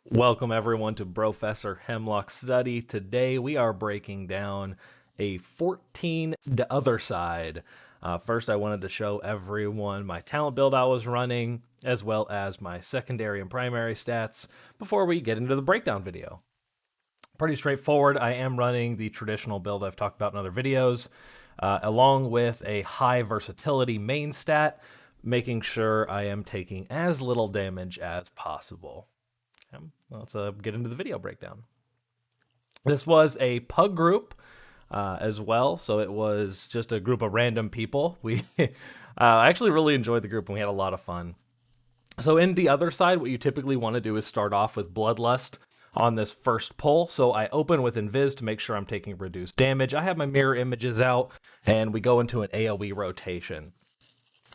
Welcome everyone to Brofessor Hemlock Study. Today we are breaking down a 14 The Other Side. First, I wanted to show everyone my talent build I was running, as well as my secondary and primary stats before we get into the breakdown video. Pretty straightforward. I am running the traditional build I've talked about in other videos, along with a high versatility main stat, making sure I am taking as little damage as possible. Let's get into the video breakdown. This was a pug group as well, so it was just a group of random people. We actually really enjoyed the group and we had a lot of fun. So in the other side, what you typically want to do is start off with Bloodlust on this first pull. So I open with Invis to make sure I'm taking reduced damage. I have my mirror images out and we go into an AoE rotation.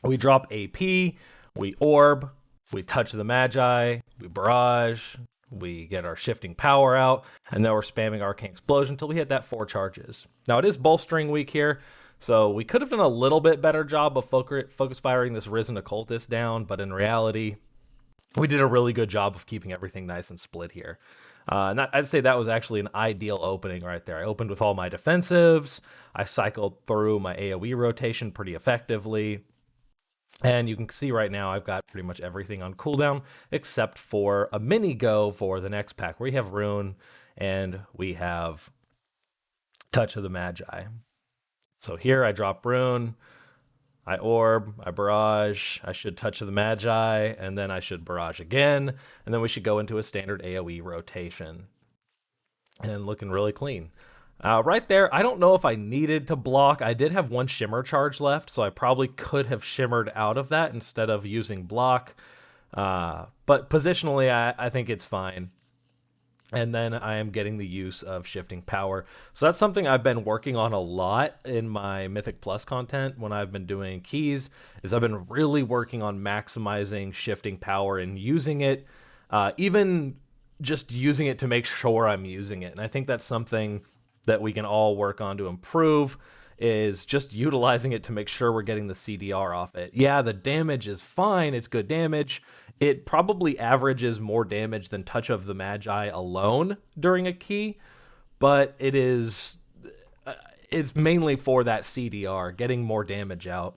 We drop AP, we orb, we touch the Magi, we barrage, we get our shifting power out, and then we're spamming Arcane Explosion until we hit that 4 charges. Now it is bolstering week here, so we could have done a little bit better job of focus firing this Risen Occultist down, but in reality, we did a really good job of keeping everything nice and split here. I'd say that was actually an ideal opening right there. I opened with all my defensives, I cycled through my AoE rotation pretty effectively, and you can see right now I've got pretty much everything on cooldown except for a mini go for the next pack where we have Rune and we have Touch of the Magi. So here I drop Rune, I orb, I barrage, I should Touch of the Magi, and then I should barrage again, and then we should go into a standard AoE rotation. And looking really clean. Right there, I don't know if I needed to block. I did have one shimmer charge left, so I probably could have shimmered out of that instead of using block. But positionally, I think it's fine. And then I am getting the use of shifting power. So that's something I've been working on a lot in my Mythic Plus content when I've been doing keys, is I've been really working on maximizing shifting power and using it, even just using it to make sure I'm using it. And I think that's something that we can all work on to improve, is just utilizing it to make sure we're getting the CDR off it. Yeah, the damage is fine. It's good damage. It probably averages more damage than Touch of the Magi alone during a key, but it's mainly for that CDR, getting more damage out.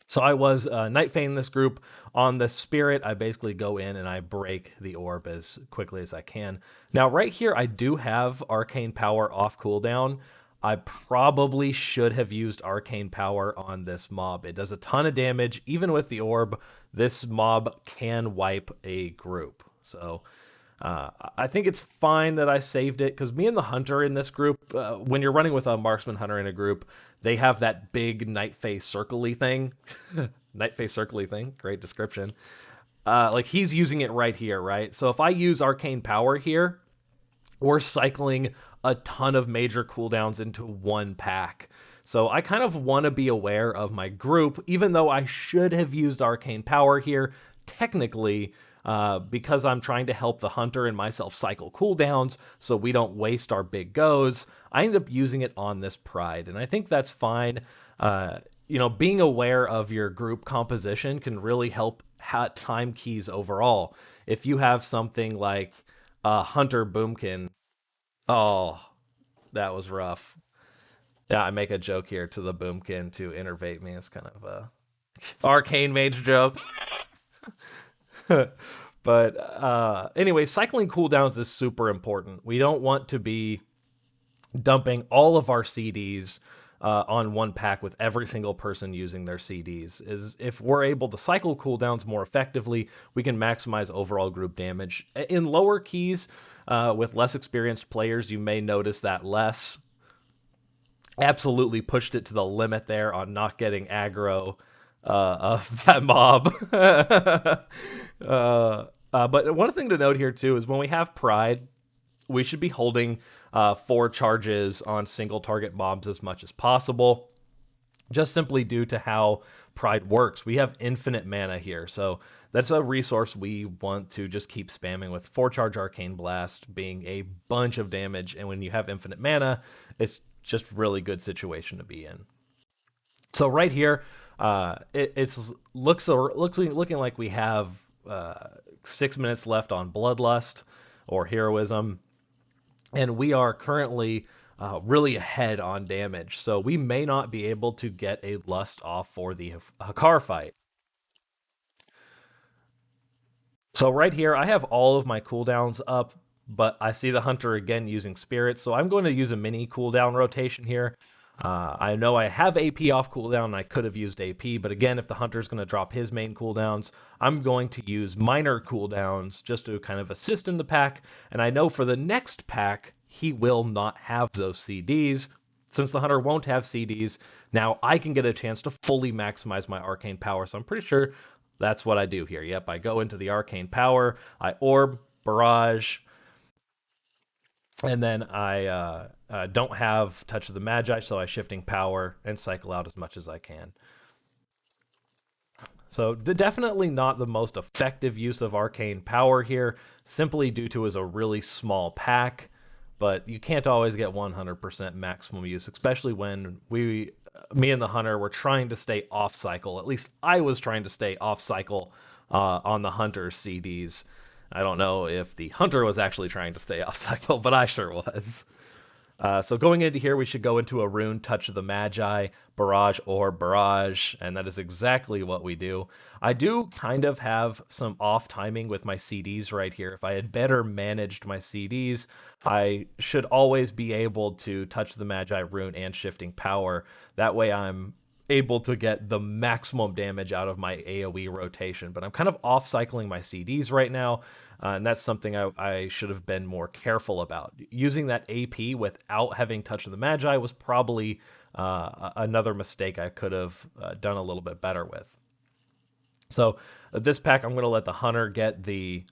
So I was Night Feign this group. On the Spirit, I basically go in and I break the orb as quickly as I can. Now, right here, I do have Arcane Power off cooldown. I probably should have used Arcane Power on this mob. It does a ton of damage. Even with the orb, this mob can wipe a group. So I think it's fine that I saved it, because me and the Hunter in this group, when you're running with a Marksman Hunter in a group, they have that big Night Face circle-y thing. Night Face circle-y thing, great description. Like he's using it right here, right? So if I use Arcane Power here, we're cycling a ton of major cooldowns into one pack. So I kind of want to be aware of my group, even though I should have used Arcane Power here, technically, because I'm trying to help the Hunter and myself cycle cooldowns so we don't waste our big goes. I end up using it on this Pride, and I think that's fine. Being aware of your group composition can really help time keys overall. If you have something like Hunter Boomkin, oh, that was rough. Yeah, I make a joke here to the Boomkin to innervate me. It's kind of a arcane mage joke. But anyway, cycling cooldowns is super important. We don't want to be dumping all of our CDs on one pack with every single person using their CDs. If we're able to cycle cooldowns more effectively, we can maximize overall group damage. In lower keys, with less experienced players, you may notice that less. Absolutely pushed it to the limit there on not getting aggro of that mob. But one thing to note here too is when we have Pride, we should be holding 4 charges on single target mobs as much as possible, just simply due to how Pride works. We have infinite mana here, so that's a resource we want to just keep spamming with. 4 charge Arcane Blast being a bunch of damage, and when you have infinite mana, it's just really good situation to be in. So right here, it's looking like we have 6 minutes left on Bloodlust or Heroism, and we are currently really ahead on damage. So we may not be able to get a Lust off for the Hakkar fight. So right here, I have all of my cooldowns up, but I see the Hunter again using Spirit, so I'm going to use a mini cooldown rotation here. I know I have AP off cooldown, and I could have used AP, but again, if the Hunter's going to drop his main cooldowns, I'm going to use minor cooldowns just to kind of assist in the pack, and I know for the next pack, he will not have those CDs. Since the Hunter won't have CDs, now I can get a chance to fully maximize my Arcane power, so I'm pretty sure that's what I do here. Yep, I go into the Arcane power, I Orb, Barrage, and then I don't have Touch of the Magi, so I Shifting Power and cycle out as much as I can. So definitely not the most effective use of Arcane power here, simply due to is a really small pack, but you can't always get 100% maximum use, especially when me and the Hunter were trying to stay off cycle. At least I was trying to stay off cycle on the Hunter's CDs. I don't know if the Hunter was actually trying to stay off cycle, but I sure was. So going into here, we should go into a rune, Touch of the Magi, Barrage or Barrage, and that is exactly what we do. I do kind of have some off timing with my CDs right here. If I had better managed my CDs, I should always be able to Touch the Magi, rune, and Shifting Power. That way I'm able to get the maximum damage out of my AoE rotation, but I'm kind of off cycling my CDs right now, and that's something I should have been more careful about. Using that AP without having Touch of the Magi was probably another mistake I could have done a little bit better with. So this pack, I'm going to let the Hunter get the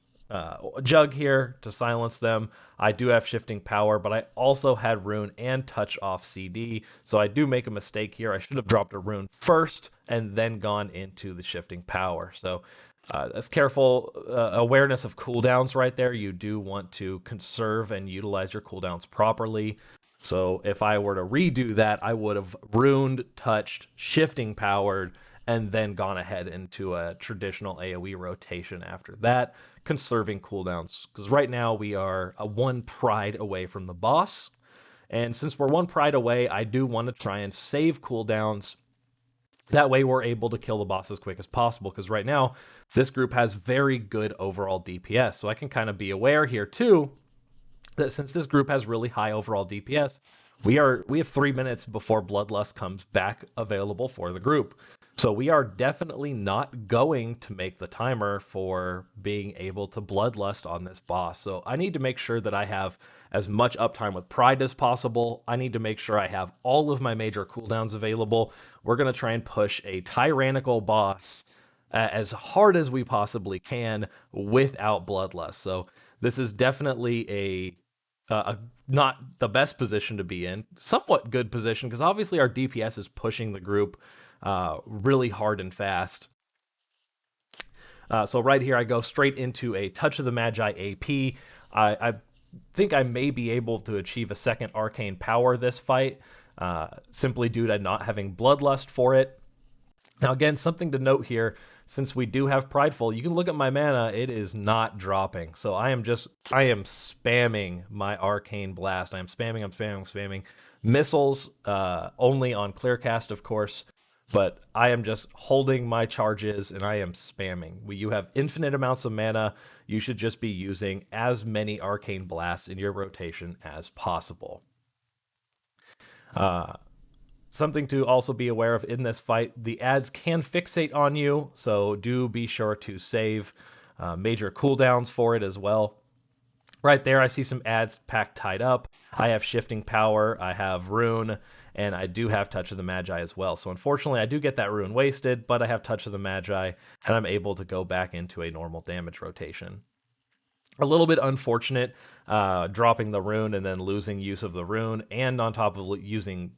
Jug here to silence them. I do have Shifting Power, but I also had Rune and Touch off CD, so I do make a mistake here. I should have dropped a Rune first and then gone into the Shifting Power. So that's careful awareness of cooldowns right there. You do want to conserve and utilize your cooldowns properly. So if I were to redo that, I would have runed, touched, Shifting Powered, and then gone ahead into a traditional AoE rotation after that, conserving cooldowns. Because right now we are a 1 pride away from the boss. And since we're 1 pride away, I do want to try and save cooldowns. That way we're able to kill the boss as quick as possible. Because right now, this group has very good overall DPS. So I can kind of be aware here too, that since this group has really high overall DPS, we have 3 minutes before Bloodlust comes back available for the group. So we are definitely not going to make the timer for being able to Bloodlust on this boss. So I need to make sure that I have as much uptime with Pride as possible. I need to make sure I have all of my major cooldowns available. We're going to try and push a Tyrannical boss as hard as we possibly can without Bloodlust. So this is definitely not the best position to be in. Somewhat good position, because obviously our DPS is pushing the group really hard and fast. So right here, I go straight into a Touch of the Magi AP. I think I may be able to achieve a second Arcane power this fight, simply due to not having Bloodlust for it. Now again, something to note here, since we do have Prideful, you can look at my mana, it is not dropping. So I am spamming my Arcane Blast. I'm spamming. Missiles, only on Clearcast, of course. But I am just holding my charges and I am spamming. You have infinite amounts of mana. You should just be using as many Arcane Blasts in your rotation as possible. Something to also be aware of in this fight, the ads can fixate on you, so do be sure to save major cooldowns for it as well. Right there, I see some ads pack tied up. I have Shifting Power, I have Rune, and I do have Touch of the Magi as well. So unfortunately, I do get that Rune wasted, but I have Touch of the Magi, and I'm able to go back into a normal damage rotation. A little bit unfortunate dropping the Rune and then losing use of the Rune, and on top of losing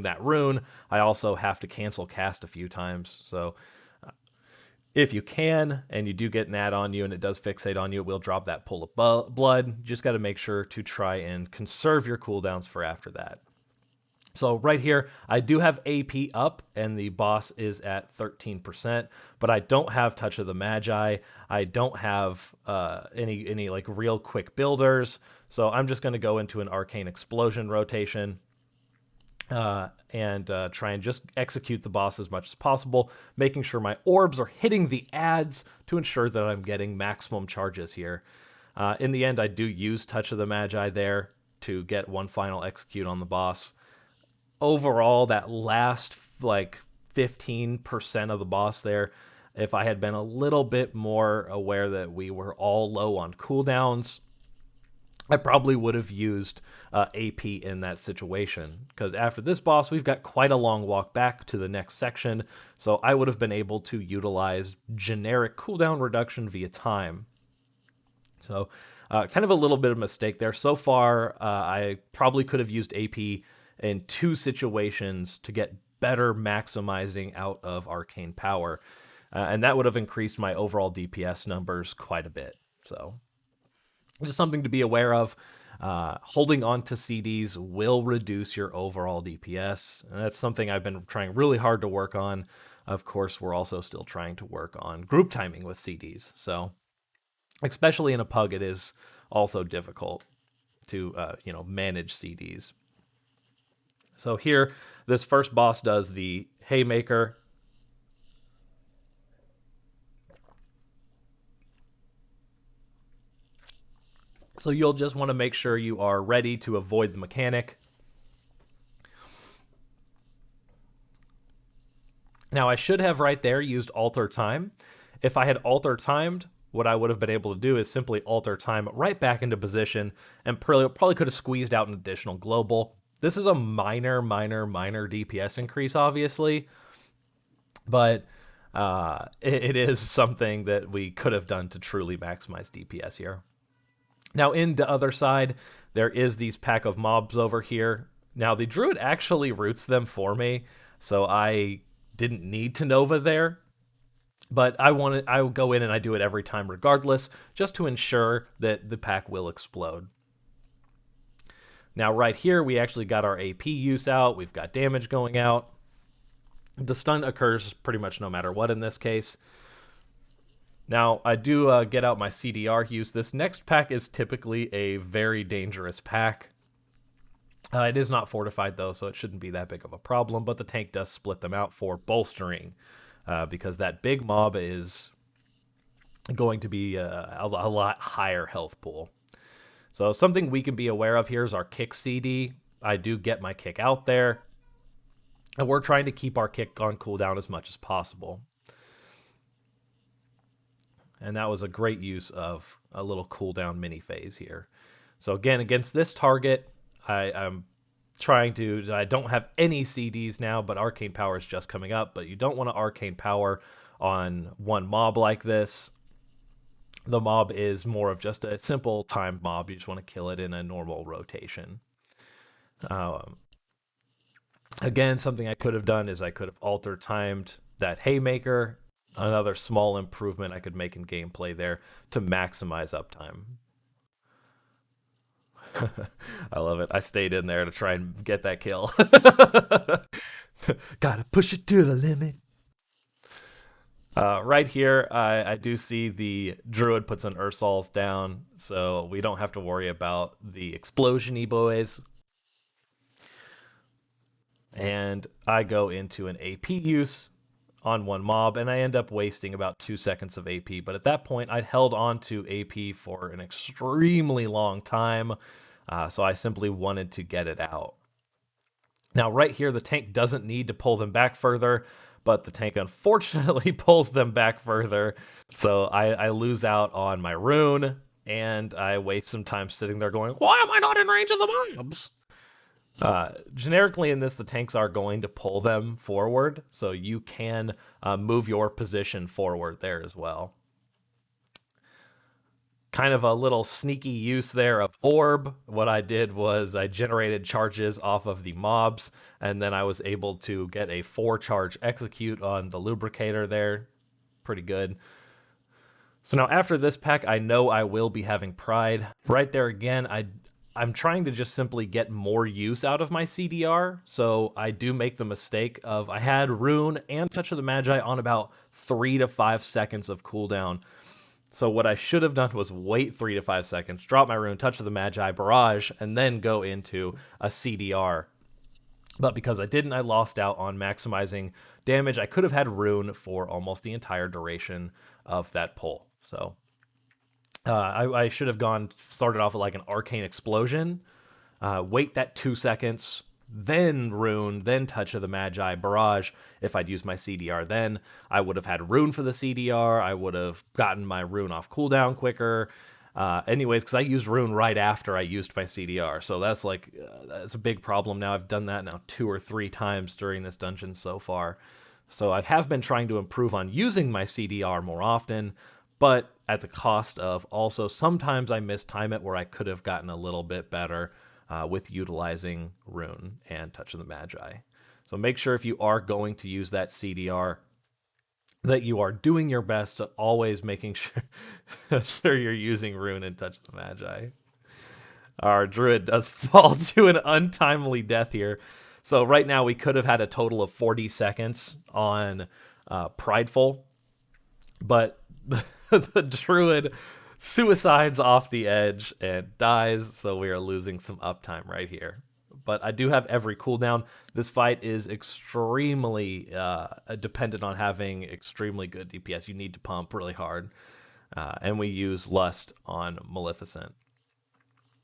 that Rune, I also have to cancel cast a few times. So if you can, and you do get an ad on you and it does fixate on you, it will drop that Pool of Blood. You just got to make sure to try and conserve your cooldowns for after that. So right here, I do have AP up, and the boss is at 13%, but I don't have Touch of the Magi. I don't have any like real quick builders, so I'm just going to go into an Arcane Explosion rotation and try and just execute the boss as much as possible, making sure my orbs are hitting the ads to ensure that I'm getting maximum charges here. In the end, I do use Touch of the Magi there to get one final execute on the boss. Overall, that last like 15% of the boss there, if I had been a little bit more aware that we were all low on cooldowns, I probably would have used AP in that situation, because after this boss, we've got quite a long walk back to the next section, so I would have been able to utilize generic cooldown reduction via time. So kind of a little bit of a mistake there. So far, I probably could have used AP in 2 situations to get better maximizing out of arcane power. And that would have increased my overall DPS numbers quite a bit. So just something to be aware of. Holding on to CDs will reduce your overall DPS. And that's something I've been trying really hard to work on. Of course, we're also still trying to work on group timing with CDs. So especially in a pug, it is also difficult to manage CDs. So here, this first boss does the Haymaker. So you'll just want to make sure you are ready to avoid the mechanic. Now, I should have right there used Alter Time. If I had Alter Timed, what I would have been able to do is simply Alter Time right back into position, and probably could have squeezed out an additional global. This is a minor DPS increase, obviously, but it is something that we could have done to truly maximize DPS here. Now, in the other side, there is these pack of mobs over here. Now, the Druid actually roots them for me, so I didn't need to Nova there. But I will go in and I do it every time regardless, just to ensure that the pack will explode. Now, right here, we actually got our AP use out. We've got damage going out. The stun occurs pretty much no matter what in this case. Now, I do get out my CDR use. This next pack is typically a very dangerous pack. It is not fortified, though, so it shouldn't be that big of a problem, but the tank does split them out for bolstering, because that big mob is going to be a lot higher health pool. So something we can be aware of here is our kick CD. I do get my kick out there, and we're trying to keep our kick on cooldown as much as possible. And that was a great use of a little cooldown mini phase here. So again, against this target, I'm trying to... I don't have any CDs now, but Arcane Power is just coming up. But you don't want to Arcane Power on one mob like this. The mob is more of just a simple timed mob. You just want to kill it in a normal rotation. Again, something I could have done is I could have Alter Timed that Haymaker. Another small improvement I could make in gameplay there to maximize uptime. I love it. I stayed in there to try and get that kill. Gotta push it to the limit. Right here, I do see the Druid puts an Ursol's down, so we don't have to worry about the explosion-y boys. And I go into an AP use on one mob, and I end up wasting about 2 seconds of AP. But at that point, I'd held on to AP for an extremely long time, so I simply wanted to get it out. Now, right here, the tank doesn't need to pull them back further, but the tank unfortunately pulls them back further, so I lose out on my rune, and I waste some time sitting there going, why am I not in range of the mobs? Generically in this, the tanks are going to pull them forward, so you can move your position forward there as well. Kind of a little sneaky use there of Orb. What I did was I generated charges off of the mobs, and then I was able to get a 4-charge execute on the Lubricator there. Pretty good. So now after this pack, I know I will be having Pride. Right there again, I'm trying to just simply get more use out of my CDR. So I do make the mistake of I had Rune and Touch of the Magi on about 3 to 5 seconds of cooldown. So what I should have done was wait 3 to 5 seconds, drop my Rune, Touch of the Magi, Barrage, and then go into a CDR. But because I didn't, I lost out on maximizing damage. I could have had Rune for almost the entire duration of that pull. So I should have started off with like an Arcane Explosion, wait that 2 seconds, then Rune, then Touch of the Magi, Barrage. If I'd used my CDR then, I would have had Rune for the CDR. I would have gotten my Rune off cooldown quicker. Anyways, because I used Rune right after I used my CDR. So that's that's a big problem now. I've done that now 2 or 3 times during this dungeon so far. So I have been trying to improve on using my CDR more often, but at the cost of also sometimes I mistime it where I could have gotten a little bit better with utilizing Rune and Touch of the Magi. So make sure if you are going to use that CDR that you are doing your best to always making sure you're using Rune and Touch of the Magi. Our Druid does fall to an untimely death here. So right now we could have had a total of 40 seconds on Prideful, but the Druid suicides off the edge and dies, so we are losing some uptime right here. But I do have every cooldown. This fight is extremely dependent on having extremely good DPS. You need to pump really hard. And we use Lust on Maleficent.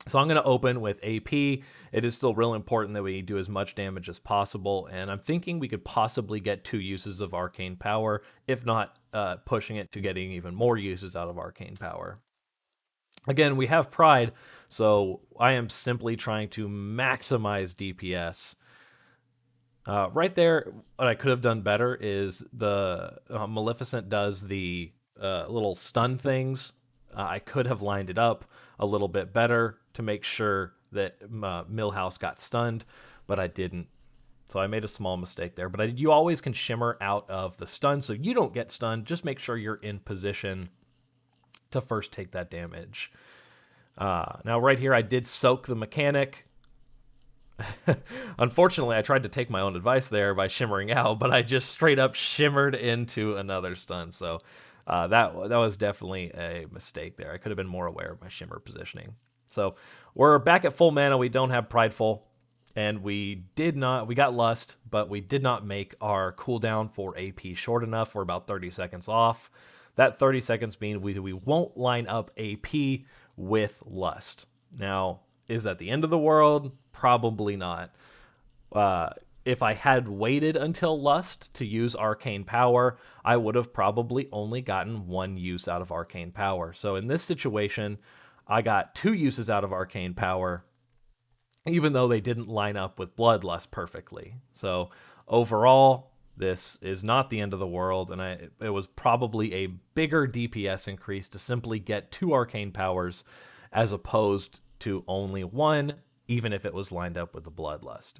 So I'm going to open with AP. It is still real important that we do as much damage as possible. And I'm thinking we could possibly get 2 uses of Arcane Power, if not pushing it to getting even more uses out of Arcane Power. Again, we have Pride, so I am simply trying to maximize DPS. Right there, what I could have done better is the Maleficent does the little stun things. I could have lined it up a little bit better to make sure that Millhouse got stunned, but I didn't. So I made a small mistake there. But you always can shimmer out of the stun so you don't get stunned. Just make sure you're in position to first take that damage. Now right here, I did soak the mechanic. Unfortunately, I tried to take my own advice there by shimmering out, but I just straight up shimmered into another stun. So that was definitely a mistake there. I could have been more aware of my shimmer positioning. So we're back at full mana. We don't have Prideful, and we got Lust, but we did not make our cooldown for AP short enough. We're about 30 seconds off. That 30 seconds means we won't line up AP with Lust. Now, is that the end of the world? Probably not. If I had waited until Lust to use Arcane Power, I would have probably only gotten 1 use out of Arcane Power. So in this situation, I got 2 uses out of Arcane Power, even though they didn't line up with Bloodlust perfectly. So overall, this is not the end of the world, and it was probably a bigger DPS increase to simply get 2 Arcane Powers as opposed to only 1, even if it was lined up with the Bloodlust.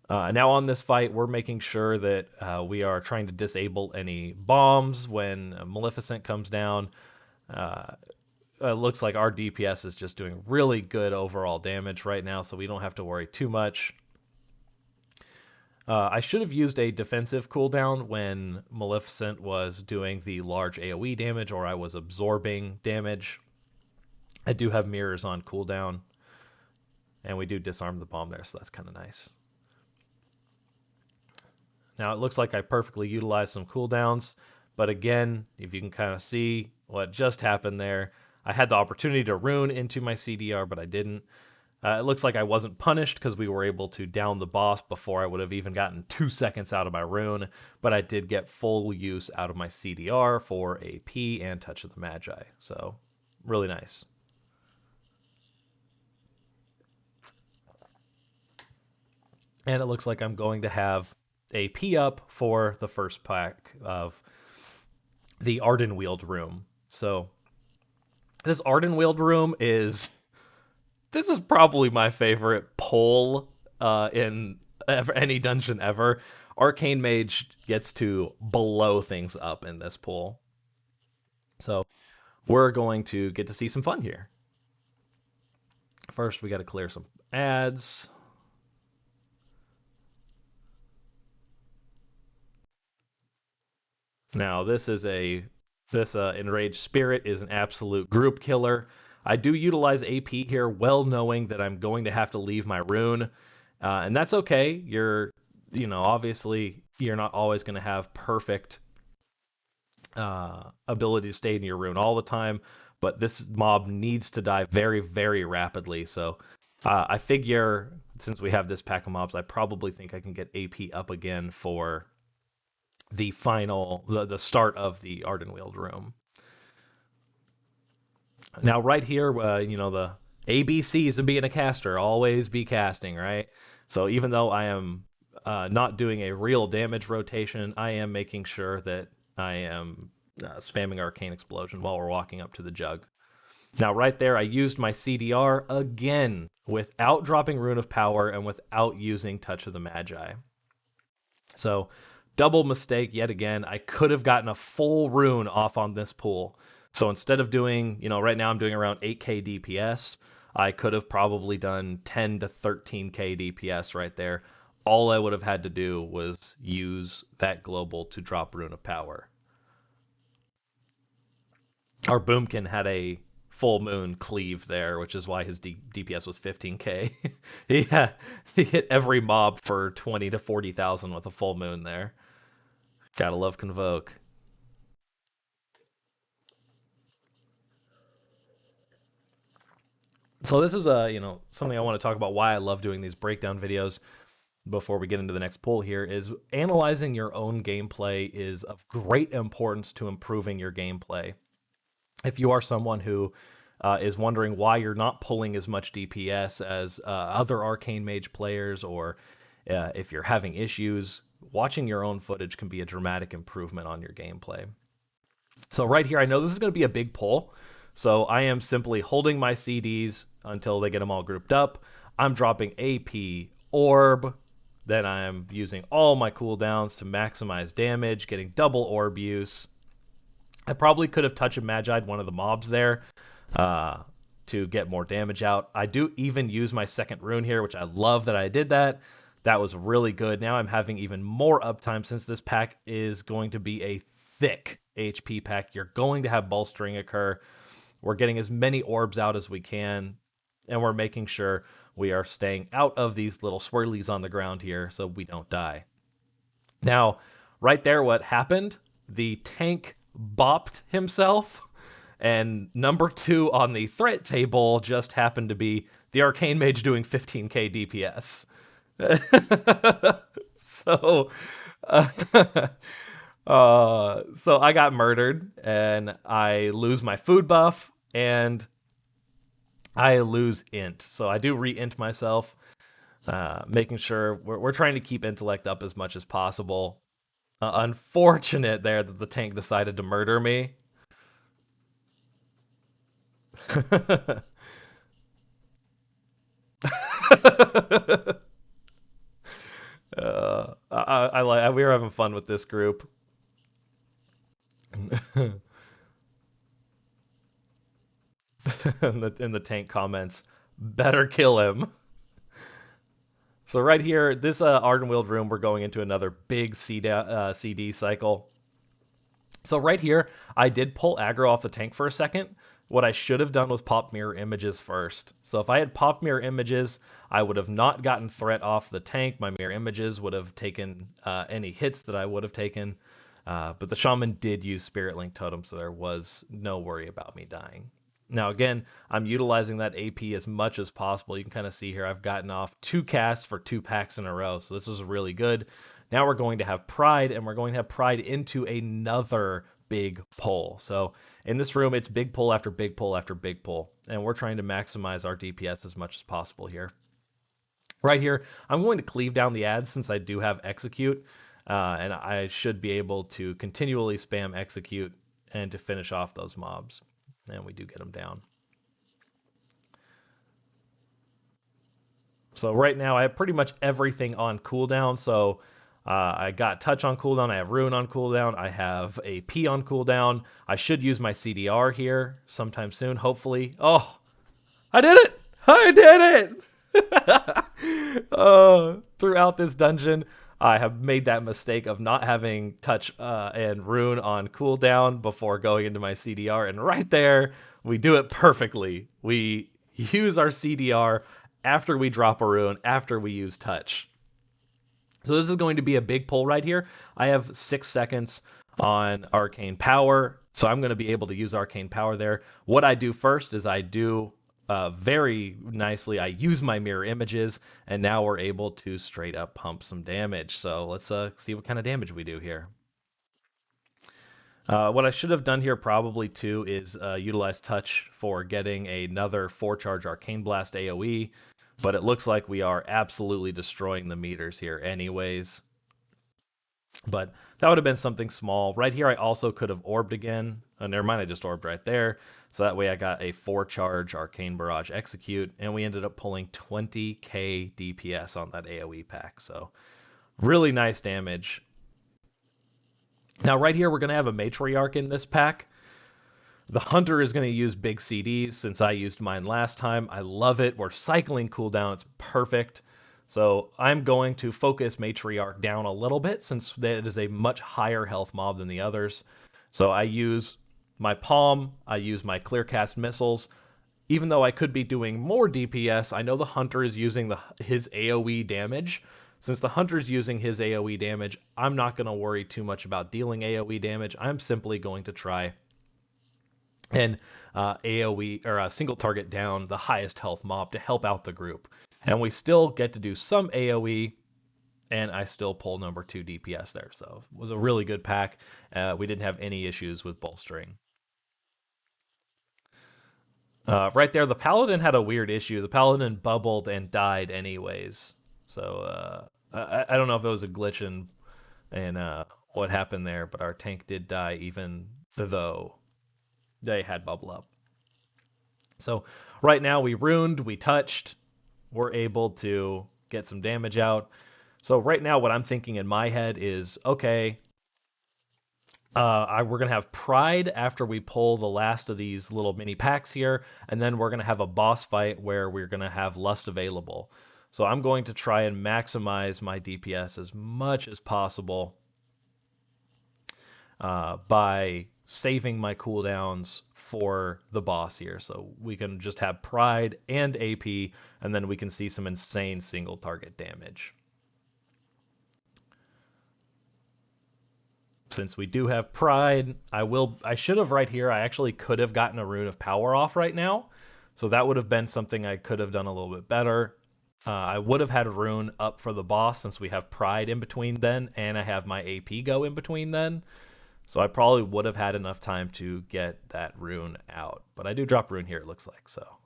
Now on this fight, we're making sure that we are trying to disable any bombs when Maleficent comes down. It looks like our DPS is just doing really good overall damage right now, so we don't have to worry too much. I should have used a defensive cooldown when Maleficent was doing the large AoE damage, or I was absorbing damage. I do have mirrors on cooldown, and we do disarm the bomb there, so that's kind of nice. Now it looks like I perfectly utilized some cooldowns, but again, if you can kind of see what just happened there, I had the opportunity to rune into my CDR, but I didn't. It looks like I wasn't punished because we were able to down the boss before I would have even gotten 2 seconds out of my rune, but I did get full use out of my CDR for AP and Touch of the Magi, so really nice. And it looks like I'm going to have AP up for the first pack of the Ardenweald room. So this Ardenweald room is probably my favorite pull in any dungeon ever. Arcane Mage gets to blow things up in this pull. So we're going to get to see some fun here. first we got to clear some ads. Now this Enraged Spirit is an absolute group killer. I do utilize AP here, well knowing that I'm going to have to leave my rune, and that's okay. Obviously you're not always going to have perfect ability to stay in your rune all the time, but this mob needs to die very, very rapidly. So I figure since we have this pack of mobs, I probably think I can get AP up again for the the start of the Ardenweald room. Now, right here, the ABCs of being a caster, always be casting, right? So even though I am not doing a real damage rotation, I am making sure that I am spamming Arcane Explosion while we're walking up to the jug. Now, right there, I used my CDR again without dropping Rune of Power and without using Touch of the Magi. So, double mistake yet again. I could have gotten a full rune off on this pool. So instead of doing, right now I'm doing around 8k DPS, I could have probably done 10 to 13k DPS right there. All I would have had to do was use that global to drop Rune of Power. Our Boomkin had a full moon cleave there, which is why his DPS was 15k. He hit every mob for 20 to 40,000 with a full moon there. Gotta love Convoke. So this is something I want to talk about why I love doing these breakdown videos before we get into the next poll here is analyzing your own gameplay is of great importance to improving your gameplay. If you are someone who is wondering why you're not pulling as much DPS as other Arcane Mage players, or if you're having issues, watching your own footage can be a dramatic improvement on your gameplay. So right here, I know this is going to be a big poll. So I am simply holding my CDs until they get them all grouped up. I'm dropping AP Orb. Then I'm using all my cooldowns to maximize damage, getting double orb use. I probably could have Touch of Magi'd one of the mobs there to get more damage out. I do even use my second rune here, which I love that I did that. That was really good. Now I'm having even more uptime since this pack is going to be a thick HP pack. You're going to have Bolstering occur. We're getting as many orbs out as we can, and we're making sure we are staying out of these little swirlies on the ground here so we don't die. Now, right there, what happened? The tank bopped himself, and number 2 on the threat table just happened to be the Arcane Mage doing 15k DPS. So I got murdered, and I lose my food buff, and I lose int. So I do re-int myself, making sure we're trying to keep intellect up as much as possible. Unfortunate there that the tank decided to murder me. We were having fun with this group. in the tank comments, better kill him. So right here, this Ardenweald room, we're going into another big CD cycle. So right here, I did pull aggro off the tank for a second. What I should have done was pop mirror images first. So if I had popped mirror images, I would have not gotten threat off the tank. My mirror images would have taken any hits that I would have taken. But the shaman did use Spirit Link Totem, so there was no worry about me dying. Now, again, I'm utilizing that AP as much as possible. You can kind of see here I've gotten off 2 casts for 2 packs in a row, so this is really good. Now we're going to have Pride, and we're going to have Pride into another big pull. So in this room, it's big pull after big pull after big pull, and we're trying to maximize our DPS as much as possible here. Right here, I'm going to cleave down the ads since I do have Execute, and I should be able to continually spam Execute and to finish off those mobs. And we do get them down. So right now I have pretty much everything on cooldown. So I got Touch on cooldown, I have Rune on cooldown, I have AP on cooldown. I should use my CDR here sometime soon, hopefully. Oh, I did it! I did it! Throughout this dungeon, I have made that mistake of not having touch and rune on cooldown before going into my CDR, and right there, we do it perfectly. We use our CDR after we drop a rune, after we use touch. So this is going to be a big pull right here. I have 6 seconds on Arcane Power, so I'm going to be able to use Arcane Power there. What I do first is I do very nicely, I use my mirror images, and now we're able to straight up pump some damage. So let's see what kind of damage we do here. What I should have done here probably too is utilize touch for getting another 4-charge Arcane Blast AoE, but it looks like we are absolutely destroying the meters here anyways. But that would have been something small. Right here, I also could have orbed again. Never mind, I just orbed right there. So that way I got a 4-charge Arcane Barrage Execute, and we ended up pulling 20k DPS on that AoE pack. So really nice damage. Now right here, we're going to have a Matriarch in this pack. The Hunter is going to use big CDs since I used mine last time. I love it. We're cycling cooldown. It's perfect. So I'm going to focus Matriarch down a little bit since that is a much higher health mob than the others. So I use my Palm, I use my Clearcast missiles. Even though I could be doing more DPS, I know the Hunter is using his AoE damage. Since the Hunter's using his AoE damage, I'm not going to worry too much about dealing AoE damage. I'm simply going to try and AoE or single target down the highest health mob to help out the group. And we still get to do some AoE, and I still pull number 2 DPS there. So it was a really good pack. We didn't have any issues with bolstering. Right there, the Paladin had a weird issue. The Paladin bubbled and died anyways. So I don't know if it was a glitch in what happened there, but our tank did die even though they had bubble up. So right now we runed, we touched, we're able to get some damage out. So right now what I'm thinking in my head is, okay, we're going to have Pride after we pull the last of these little mini packs here, and then we're going to have a boss fight where we're going to have Lust available. So I'm going to try and maximize my DPS as much as possible by saving my cooldowns for the boss here. So we can just have Pride and AP, and then we can see some insane single target damage. Since we do have Pride, I should have right here, I actually could have gotten a Rune of Power off right now. So that would have been something I could have done a little bit better. I would have had a Rune up for the boss since we have Pride in between then, and I have my AP go in between then. So I probably would have had enough time to get that Rune out. But I do drop Rune here, it looks like, so.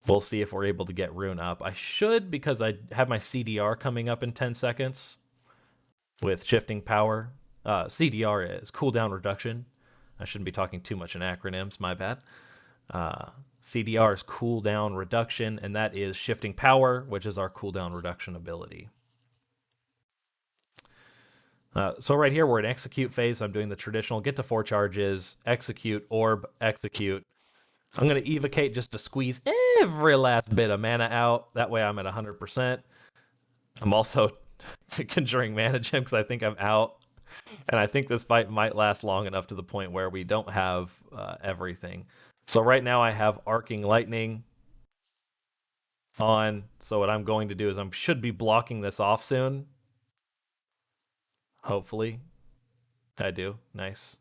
We'll see if we're able to get Rune up. I should, because I have my CDR coming up in 10 seconds. With shifting power. CDR is cooldown reduction. I shouldn't be talking too much in acronyms, my bad. CDR is cooldown reduction, and that is shifting power, which is our cooldown reduction ability. So right here, we're in execute phase. I'm doing the traditional get to 4 charges, execute, orb, execute. I'm going to evocate just to squeeze every last bit of mana out. That way I'm at 100%. I'm also conjuring Mana Gem because I think I'm out. And I think this fight might last long enough to the point where we don't have everything. So right now I have Arcing Lightning on. So what I'm going to do is I should be blocking this off soon. Hopefully. I do. Nice.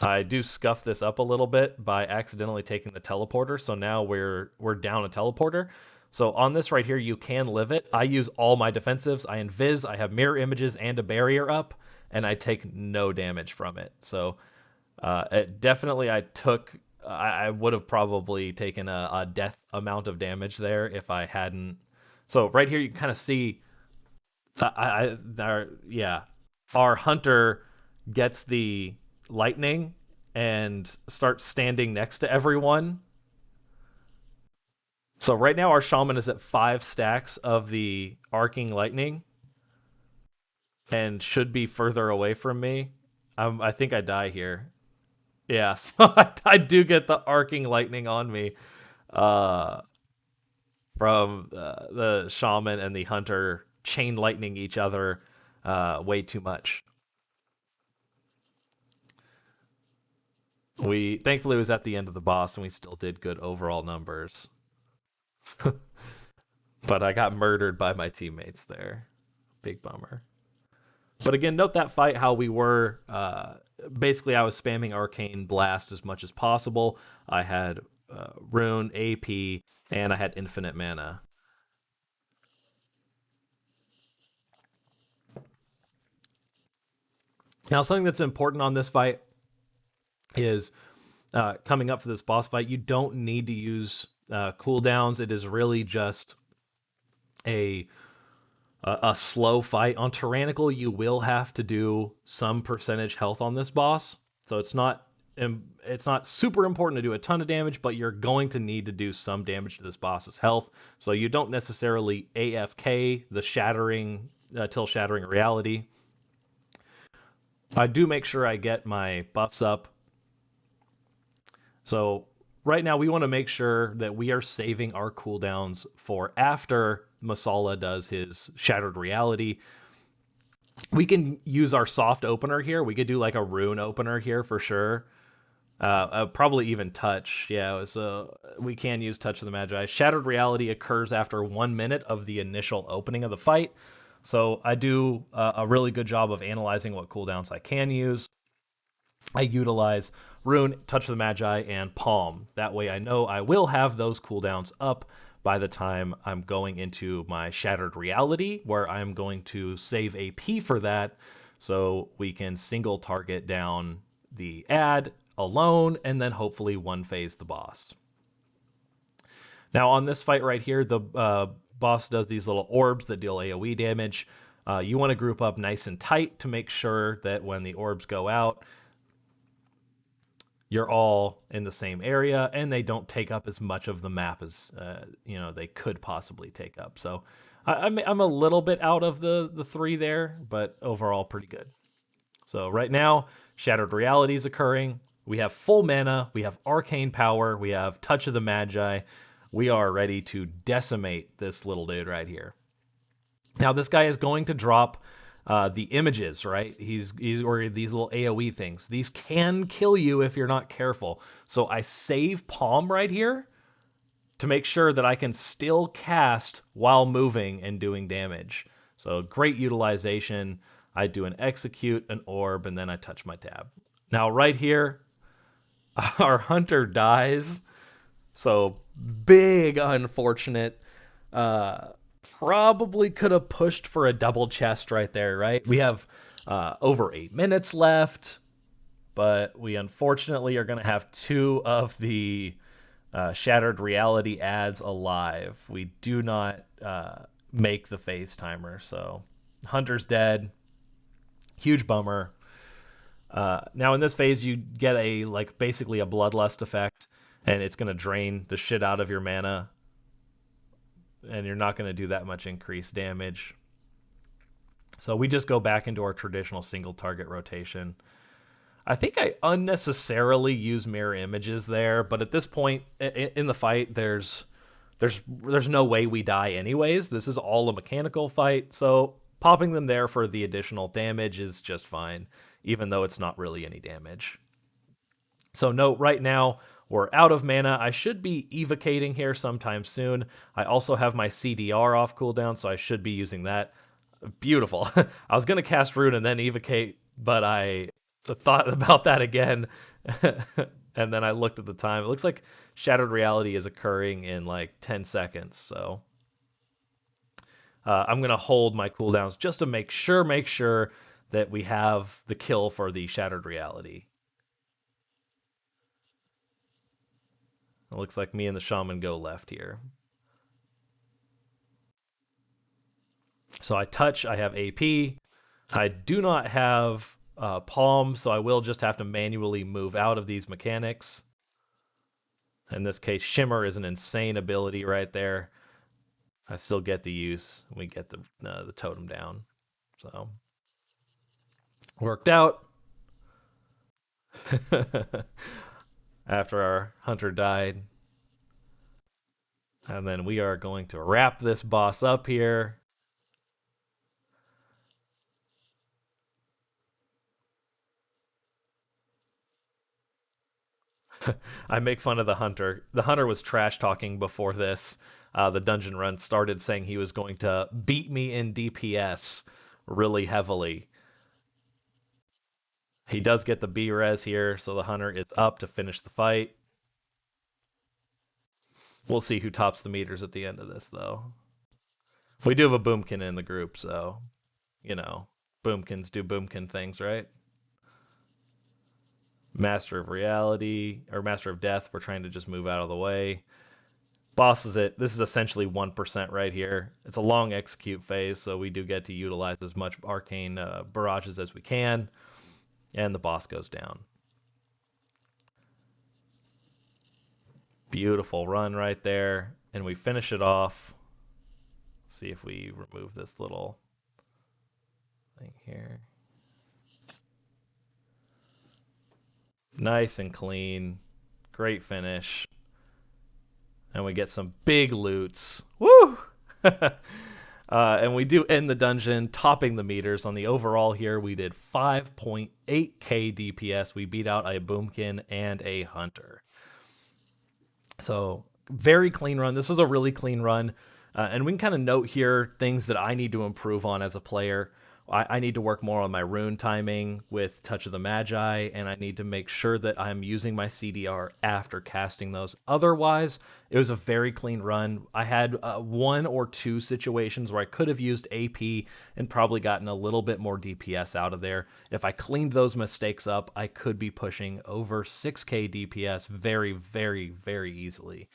I do scuff this up a little bit by accidentally taking the teleporter. So now we're down a teleporter. So on this right here, you can live it. I use all my defensives. I invis, I have mirror images and a barrier up, and I take no damage from it. So definitely I would have probably taken a death amount of damage there if I hadn't. So right here, you can kind of see, our Hunter gets the lightning and starts standing next to everyone. So right now our shaman is at 5 stacks of the arcing lightning and should be further away from me. I think I die here. Yeah, so I do get the arcing lightning on me uh, from the shaman and the hunter chain lightning each other way too much. We thankfully it was at the end of the boss and we still did good overall numbers. But I got murdered by my teammates there. Big bummer. But again, note that fight how we were. Basically, I was spamming Arcane Blast as much as possible. I had Rune, AP, and I had infinite mana. Now, something that's important on this fight is coming up for this boss fight, you don't need to use cooldowns. It is really just a a slow fight. On Tyrannical, you will have to do some percentage health on this boss, so it's not super important to do a ton of damage, but you're going to need to do some damage to this boss's health. So you don't necessarily AFK the shattering till shattering reality. I do make sure I get my buffs up. So right now we want to make sure that we are saving our cooldowns for after Masala does his shattered reality. We can use our soft opener here. We could do like a rune opener here for sure. Probably even touch. Yeah, so we can use touch of the Magi. Shattered reality occurs after 1 minute of the initial opening of the fight. So I do a really good job of analyzing what cooldowns I can use. I utilize Rune, Touch of the Magi, and Palm. That way I know I will have those cooldowns up by the time I'm going into my Shattered Reality, where I'm going to save AP for that so we can single target down the ad alone and then hopefully one phase the boss. Now on this fight right here, the boss does these little orbs that deal AoE damage. You want to group up nice and tight to make sure that when the orbs go out, you're all in the same area and they don't take up as much of the map as they could possibly take up. So I'm a little bit out of the three there, but overall pretty good. So right now, Shattered Reality is occurring. We have full mana. We have arcane power. We have Touch of the Magi. We are ready to decimate this little dude right here. Now this guy is going to drop the images, right? He's or these little AoE things. These can kill you if you're not careful. So I save Palm right here to make sure that I can still cast while moving and doing damage. So great utilization. I do an execute, an orb, and then I touch my tab. Now right here, our hunter dies. So big unfortunate. Probably could have pushed for a double chest right there, right? We have over 8 minutes left, but we unfortunately are going to have two of the Shattered Reality ads alive. We do not make the phase timer, so Hunter's dead. Huge bummer. Now in this phase, you get basically a bloodlust effect, and it's going to drain the shit out of your mana, and you're not going to do that much increased damage. So we just go back into our traditional single target rotation. I think I unnecessarily use mirror images there, but at this point in the fight, there's no way we die anyways. This is all a mechanical fight, so popping them there for the additional damage is just fine, even though it's not really any damage. So note, right now, we're out of mana. I should be evocating here sometime soon. I also have my CDR off cooldown, so I should be using that. Beautiful. I was going to cast Rune and then evocate, but I thought about that again. And then I looked at the time. It looks like Shattered Reality is occurring in like 10 seconds, so I'm going to hold my cooldowns just to make sure that we have the kill for the Shattered Reality. It looks like me and the shaman go left here. So I touch, I have AP. I do not have Palm, so I will just have to manually move out of these mechanics. In this case, Shimmer is an insane ability right there. I still get the use. We get the totem down. So worked out. After our hunter died. And then we are going to wrap this boss up here. I make fun of the hunter. The hunter was trash talking before this. The dungeon run started saying he was going to beat me in DPS really heavily. He does get the B res here, so the hunter is up to finish the fight. We'll see who tops the meters at the end of this, though. We do have a Boomkin in the group, so, you know, Boomkins do Boomkin things, right? Master of Reality, or Master of Death, we're trying to just move out of the way. Boss is it. This is essentially 1% right here. It's a long execute phase, so we do get to utilize as much arcane barrages as we can, and the boss goes down. Beautiful run right there, and we finish it off. Let's see if we remove this little thing here. Nice and clean. Great finish. And we get some big loots. Woo! And we do end the dungeon, topping the meters. On the overall here, we did 5.8k DPS. We beat out a Boomkin and a Hunter. So, very clean run. This was a really clean run. And we can kind of note here things that I need to improve on as a player. I need to work more on my rune timing with Touch of the Magi, and I need to make sure that I'm using my CDR after casting those. Otherwise, it was a very clean run. I had one or two situations where I could have used AP and probably gotten a little bit more DPS out of there. If I cleaned those mistakes up, I could be pushing over 6k DPS very, very, very easily.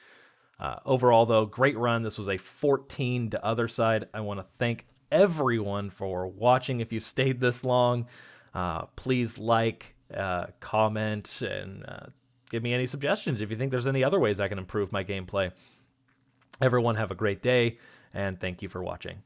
Overall, though, great run. This was a 14 to other side. I want to thank everyone for watching. If you've stayed this long, please like, comment, and give me any suggestions if you think there's any other ways I can improve my gameplay. Everyone have a great day, and thank you for watching.